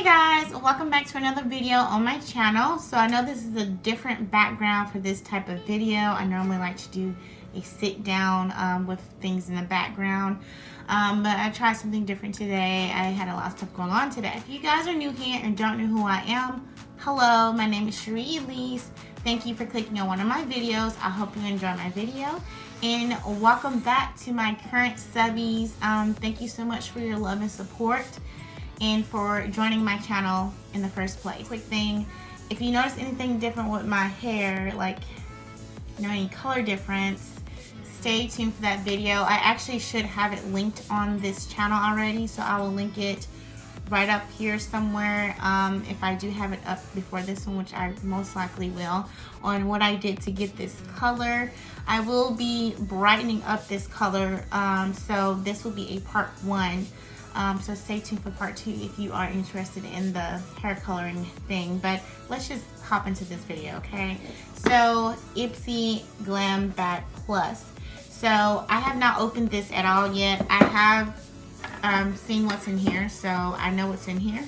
guys, welcome back to another video on my channel. So I know this is a different background for this type of video. I normally like to do a sit down with things in the background, but I tried something different today. I had a lot of stuff going on today. If you guys are new here and don't know who I am, hello, my name is Cherie Elise. Thank you for clicking on one of my videos. I hope you enjoy my video, and welcome back to my current subbies. Thank you so much for your love and support and for joining my channel in the first place. Quick thing, if you notice anything different with my hair, like any color difference, stay tuned for that video. I actually should have it linked on this channel already, so I will link it right up here somewhere, if I do have it up before this one, which I most likely will, on what I did to get this color. I will be brightening up this color, so this will be a part 1. So stay tuned for part 2 if you are interested in the hair coloring thing. But let's just hop into this video, okay? So Ipsy Glam Back Plus. So I have not opened this at all yet. I have seen what's in here, so I know what's in here.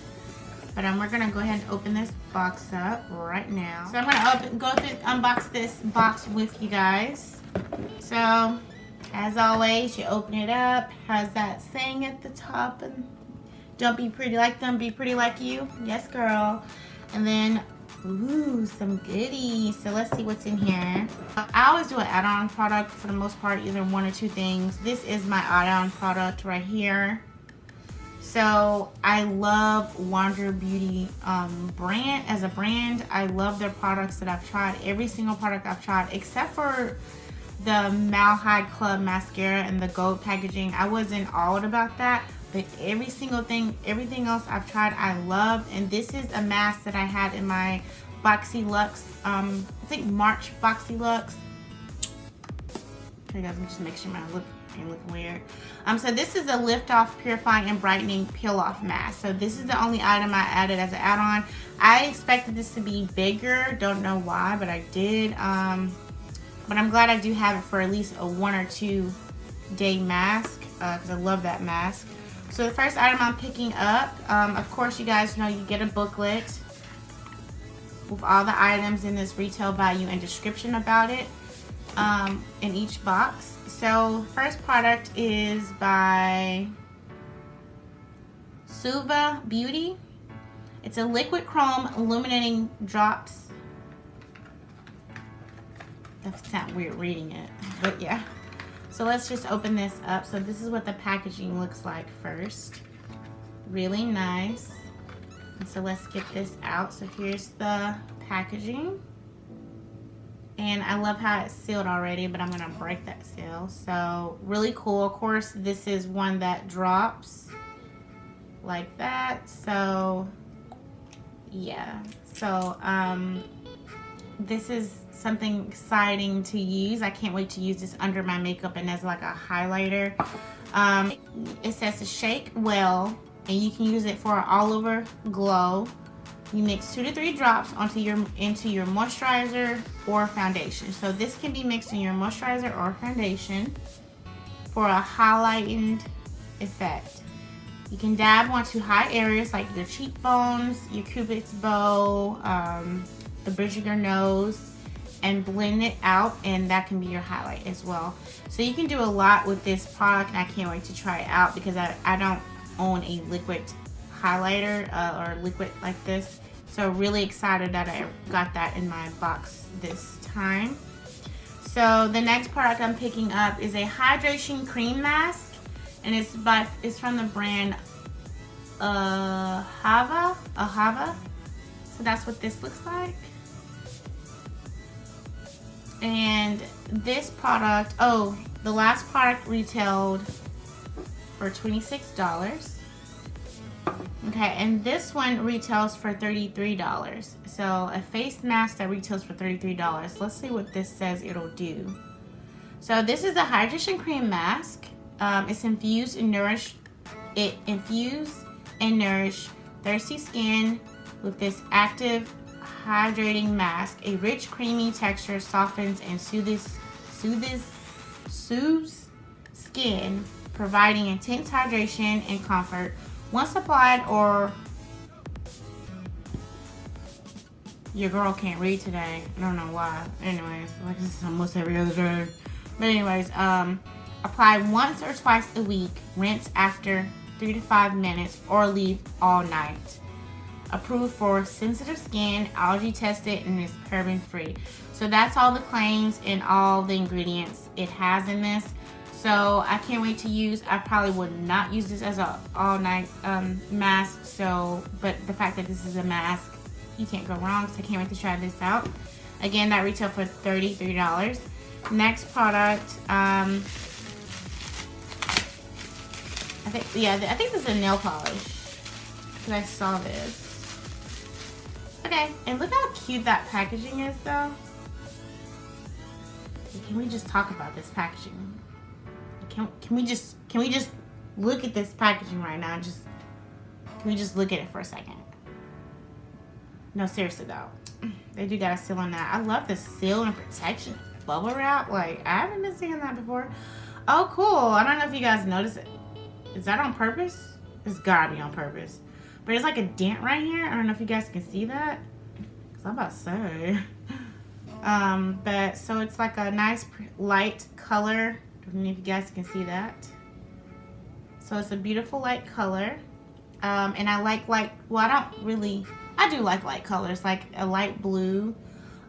But we're gonna go ahead and open this box up right now. So I'm gonna unbox this box with you guys. So, as always, you open it up, has that saying at the top, and don't be pretty like them, be pretty like you. Yes, girl. And then, ooh, some goodies. So let's see what's in here. I always do an add-on product for the most part, either 1 or 2 things. This is my add-on product right here. So I love Wander Beauty brand as a brand. I love their products that I've tried. Every single product I've tried, except for the Mile High Club mascara and the gold packaging. I wasn't all about that, but every single thing, everything else I've tried, I love. And this is a mask that I had in my Boxy Luxe, I think March Boxy Luxe. Okay guys, let me just make sure my lip ain't looking weird. So this is a lift off, purifying and brightening peel off mask. So this is the only item I added as an add-on. I expected this to be bigger, don't know why, but I did. But I'm glad I do have it for at least a 1 or 2 day mask, because I love that mask. So the first item I'm picking up, of course you guys know you get a booklet with all the items in this retail value and description about it in each box. So first product is by Suva Beauty. It's a liquid chrome illuminating drops. That sounds weird reading it, but yeah. So let's just open this up. So this is what the packaging looks like first. Really nice. And so let's get this out. So here's the packaging. And I love how it's sealed already, but I'm gonna break that seal. So really cool. Of course, this is one that drops like that. So yeah. So this is something exciting to use. I can't wait to use this under my makeup and as like a highlighter. It says to shake well, and you can use it for an all over glow. You mix 2 to 3 drops into your moisturizer or foundation. So this can be mixed in your moisturizer or foundation for a highlighted effect. You can dab onto high areas like your cheekbones, your cupid's bow, the bridge of your nose, and blend it out, and that can be your highlight as well. So you can do a lot with this product, and I can't wait to try it out because I don't own a liquid highlighter or liquid like this. So really excited that I got that in my box this time. So the next product I'm picking up is a hydration cream mask, and it's from the brand Ahava. So that's what this looks like. And this product, the last product retailed for $26. Okay, and this one retails for $33. So a face mask that retails for $33. Let's see what this says it'll do. So this is a hydration cream mask. It's infused and nourish thirsty skin with this active hydrating mask. A rich creamy texture softens and soothes skin, providing intense hydration and comfort. Once applied or Your girl can't read today. I don't know why. Anyways, like this is almost every other day. But anyways, apply once or twice a week. Rinse after 3 to 5 minutes or leave all night. Approved for sensitive skin, allergy tested, and is paraben free. So that's all the claims and all the ingredients it has in this. So I can't wait to use. I probably would not use this as a all night mask. So, but the fact that this is a mask, you can't go wrong. So I can't wait to try this out. Again, that retail for $33. Next product, I think this is a nail polish. Cause I saw this. Okay, and look how cute that packaging is, though. Can we just talk about this packaging? Can we just look at this packaging right now? Can we just look at it for a second? No, seriously though, they do got a seal on that. I love the seal and protection bubble wrap. Like, I haven't been seeing that before. Oh, cool. I don't know if you guys notice it. Is that on purpose? It's gotta be on purpose. But there's like a dent right here. I don't know if you guys can see that. Cause I'm about to say. But so it's like a nice light color. I don't know if you guys can see that. So it's a beautiful light color. And I like well, I do like light colors, like a light blue.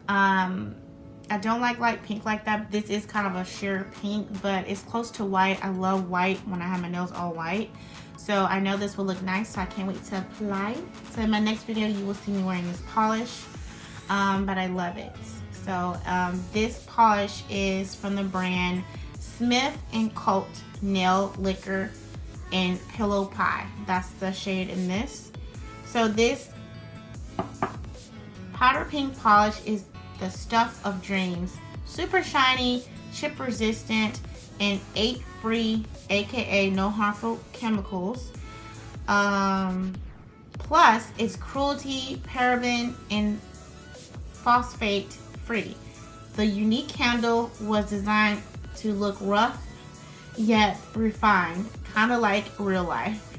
I don't like light pink like that. This is kind of a sheer pink, but it's close to white. I love white when I have my nails all white. So I know this will look nice, so I can't wait to apply. So in my next video, you will see me wearing this polish, but I love it. So this polish is from the brand Smith & Colt Nail Liquor in Pillow Pie. That's the shade in this. So this powder pink polish is the stuff of dreams. Super shiny, chip resistant, and 8 free, aka no harmful chemicals. Plus it's cruelty, paraben, and phosphate free. The unique candle was designed to look rough yet refined, kind of like real life.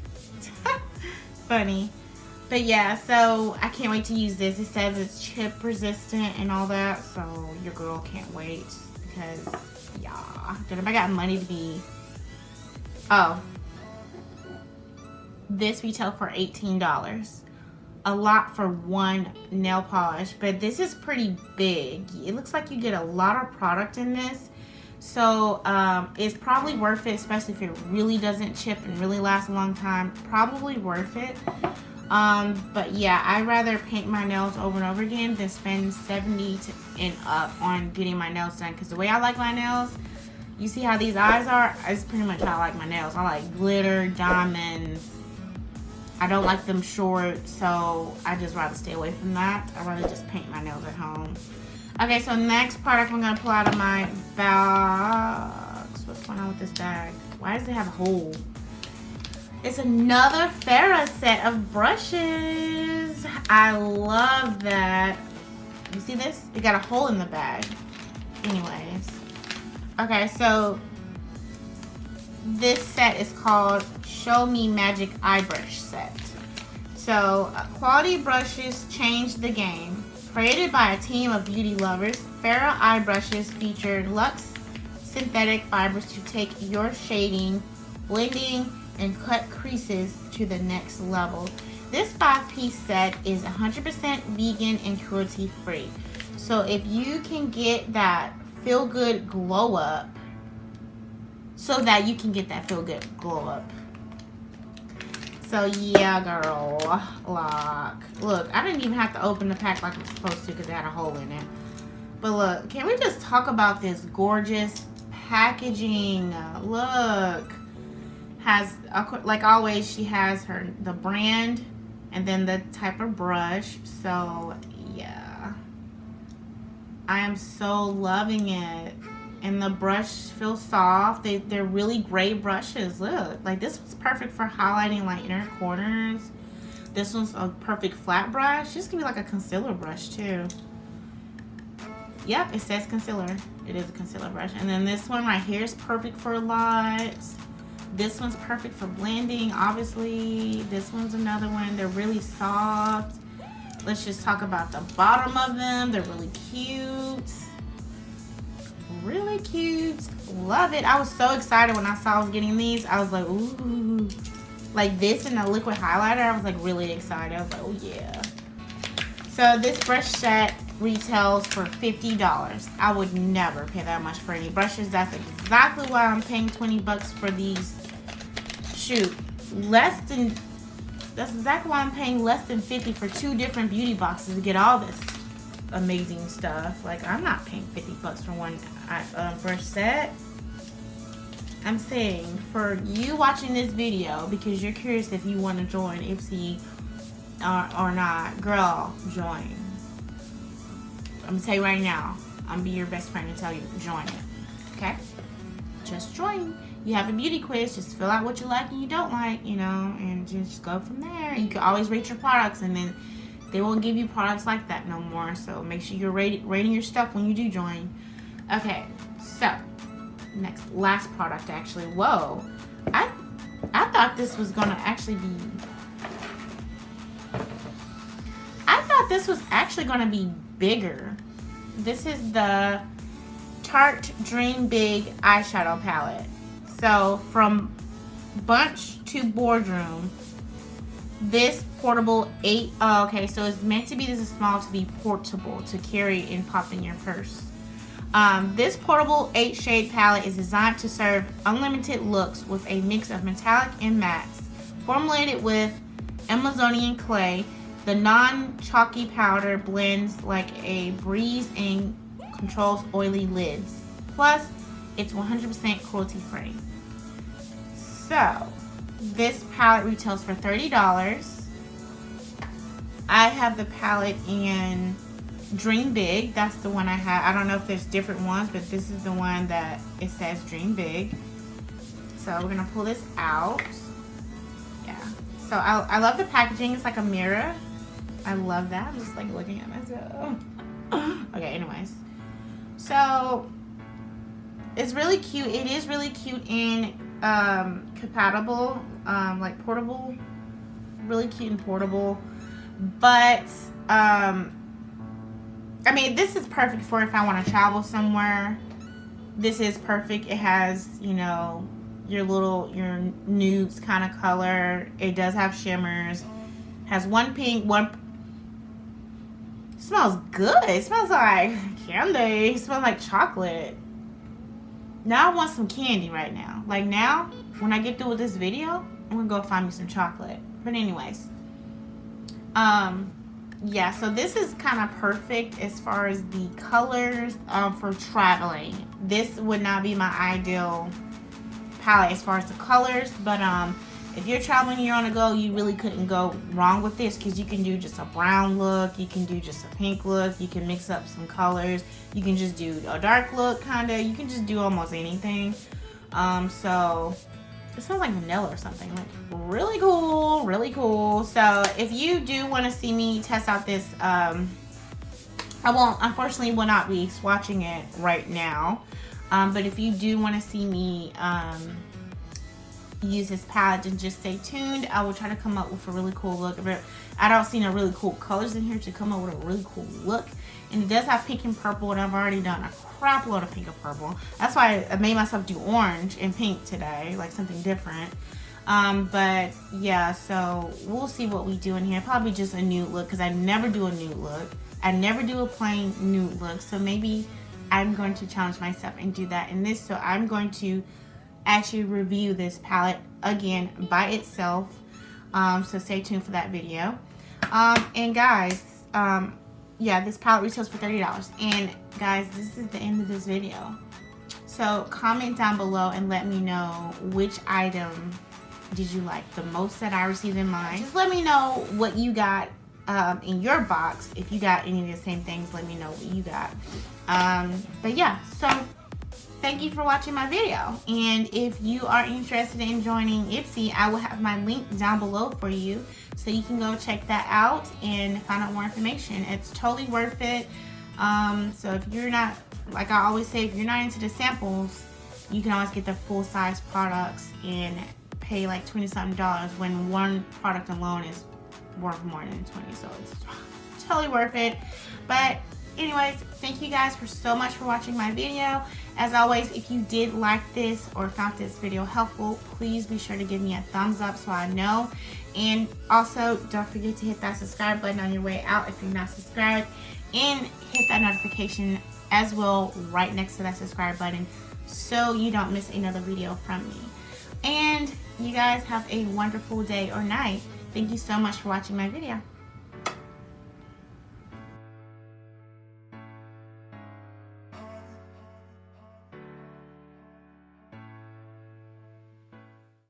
Funny. But yeah, so I can't wait to use this. It says it's chip resistant and all that, so your girl can't wait because yeah, dude, if I got money to be, oh, this retail for $18. A lot for one nail polish, but this is pretty big. It looks like you get a lot of product in this, so it's probably worth it, especially if it really doesn't chip and really lasts a long time. Probably worth it. But yeah, I'd rather paint my nails over and over again than spend $70 and up on getting my nails done. Because the way I like my nails, you see how these eyes are? It's pretty much how I like my nails. I like glitter, diamonds. I don't like them short, so I just rather stay away from that. I'd rather just paint my nails at home. Okay, so next product I'm going to pull out of my box. What's going on with this bag? Why does it have a hole? It's another Farrah set of brushes. I love that. You see this? It got a hole in the bag. Anyways. Okay, so this set is called Show Me Magic Eye Brush Set. So, quality brushes change the game. Created by a team of beauty lovers, Farrah eye brushes feature luxe synthetic fibers to take your shading, blending, and cut creases to the next level. This 5-piece set is 100% vegan and cruelty free. So if you can get that feel good glow up, so that you can get that feel good glow up. So yeah, girl, look, I didn't even have to open the pack like I'm supposed to because it had a hole in it. But look, can we just talk about this gorgeous packaging? Look. Has, like always, she has the brand and then the type of brush. So yeah, I am so loving it. And the brush feels soft. They're really great brushes. Look, like this was perfect for highlighting like inner corners. This one's a perfect flat brush. This can be like a concealer brush too. Yep, it says concealer. It is a concealer brush. And then this one right here is perfect for lights. This one's perfect for blending, obviously. This one's another one. They're really soft. let's just talk about the bottom of them. They're really cute. Really cute. Love it. I was so excited when I saw I was getting these. I was like, ooh. Like this and the liquid highlighter, I was like really excited. I was like, oh yeah. So this brush set retails for $50. I would never pay that much for any brushes. That's exactly why I'm paying 20 bucks for these. Shoot, that's exactly why I'm paying less than 50 for 2 different beauty boxes to get all this amazing stuff. Like, I'm not paying 50 bucks for one brush set. I'm saying for you watching this video because you're curious if you want to join Ipsy or not, girl, join. I'm gonna tell you right now, I'm gonna be your best friend and tell you, join it. Okay? Just join. You have a beauty quiz, just fill out what you like and you don't like, you know, and just go from there. You can always rate your products, and then they won't give you products like that no more. So make sure you're rating your stuff when you do join. Okay, so last product actually. Whoa, I thought this was gonna actually be. I thought this was actually gonna be bigger. This is the Tarte Dream Big eyeshadow palette. So from Bunch to Boardroom, this portable okay, so it's meant to be, this is small to be portable, to carry and pop in your purse. This portable 8-shade palette is designed to serve unlimited looks with a mix of metallic and mattes. Formulated with Amazonian clay, the non-chalky powder blends like a breeze and controls oily lids. Plus, it's 100% cruelty-free. So, this palette retails for $30. I have the palette in Dream Big. That's the one I have. I don't know if there's different ones, but this is the one that it says Dream Big. So, we're going to pull this out. Yeah. So, I love the packaging. It's like a mirror. I love that. I'm just like looking at myself. Okay, anyways. So, it's really cute. It is really cute and compatible, like portable. Really cute and portable. But, I mean, this is perfect for if I want to travel somewhere. This is perfect. It has, you know, your nudes kind of color. It does have shimmers. Has one pink, one. It smells good. It smells like candy. It smells like chocolate. Now I want some candy right now. Like now, when I get through with this video, I'm gonna go find me some chocolate. But anyways, yeah. So this is kind of perfect as far as the colors for traveling. This would not be my ideal palette as far as the colors, but if you're traveling, you're on the go, you really couldn't go wrong with this because you can do just a brown look, you can do just a pink look, you can mix up some colors, you can just do a dark look kind of, you can just do almost anything. So it smells like vanilla or something, like really cool, really cool. So if you do want to see me test out this, unfortunately will not be swatching it right now, but if you do want to see me use this palette, and just stay tuned. I will try to come up with a really cool look. I don't see no really cool colors in here to come up with a really cool look. And it does have pink and purple, and I've already done a crap load of pink and purple. That's why I made myself do orange and pink today, like something different. But yeah, so we'll see what we do in here. Probably just a nude look, because I never do a nude look. I never do a plain nude look. So maybe I'm going to challenge myself and do that in this. So I'm going to actually review this palette again by itself, so stay tuned for that video. And guys, yeah, this palette retails for $30. And guys, this is the end of this video. So comment down below and let me know which item did you like the most that I received in mine. Just let me know what you got in your box. If you got any of the same things, let me know what you got. But yeah, so thank you for watching my video. And if you are interested in joining Ipsy, I will have my link down below for you, so you can go check that out and find out more information. It's totally worth it. So if you're not, like I always say, if you're not into the samples, you can always get the full size products and pay like $20-something when one product alone is worth more than $20. So it's totally worth it. But anyways, thank you guys so much for watching my video. As always, if you did like this or found this video helpful, please be sure to give me a thumbs up so I know. And also, don't forget to hit that subscribe button on your way out if you're not subscribed. And hit that notification as well right next to that subscribe button so you don't miss another video from me. And you guys have a wonderful day or night. Thank you so much for watching my video.